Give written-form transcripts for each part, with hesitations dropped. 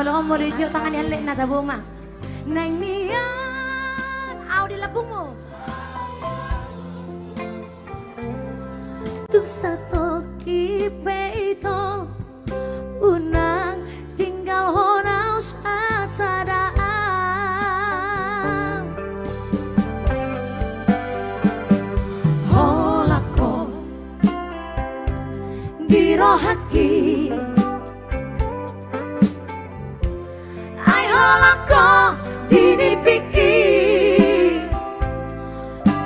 wala mo rin tangan yan na tabuma. Nang niyan, aw di labong mo. Tuk sa toki peito, unang tinggal honau sa sadaan. Holako girohaki, ay holako dinipiki,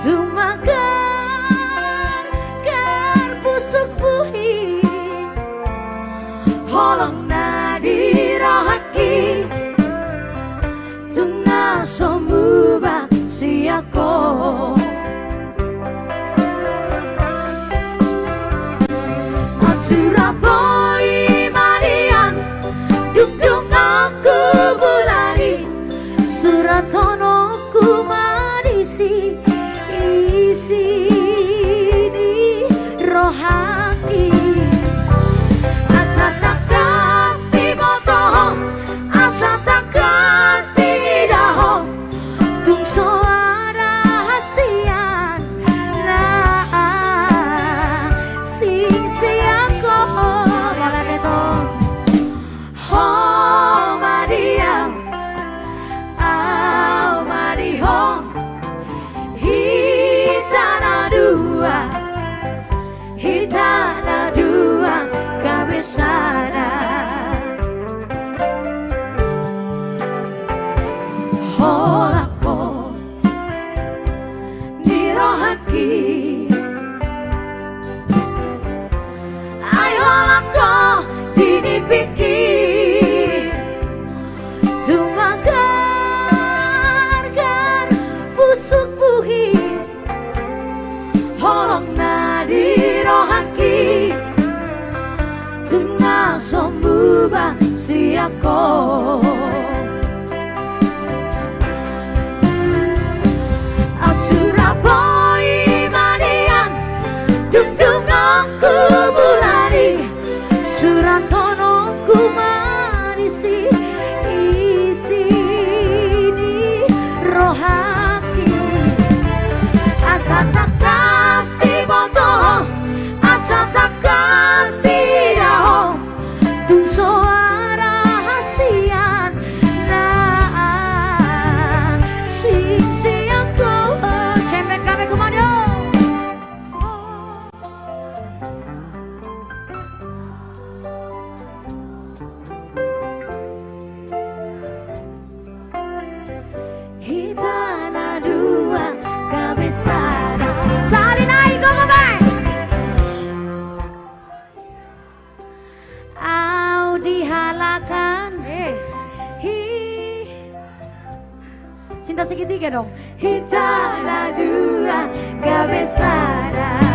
tumagar kar busuk buhi, holong na dirohaki, tungna somuba siako. Surabaya Marian, dung aku bulari, Suratono ku marisi, isi di rohani. Asa takas di moto, asa takas di daho, dung suara hasian, nah sing siang. Oh Maria, oh Maria, hitana dua cabezada. Holako dirohaki, ay holako dinipikir, tumagar busuk buhi, holong na dirohaki, tengah sombuba siako. Surabaya Marian, dung aku bulari, Suratono ku marisi, isi di rohaki. Asa takas di moto, asa takas di daho, dung suara hasian, nah sing siang kau cemen kami kumano. Hitana dua cabezada. Salin ahí, ¿cómo va? Au dihalakan. Cinta segitiga dong. Hitana dua cabezada.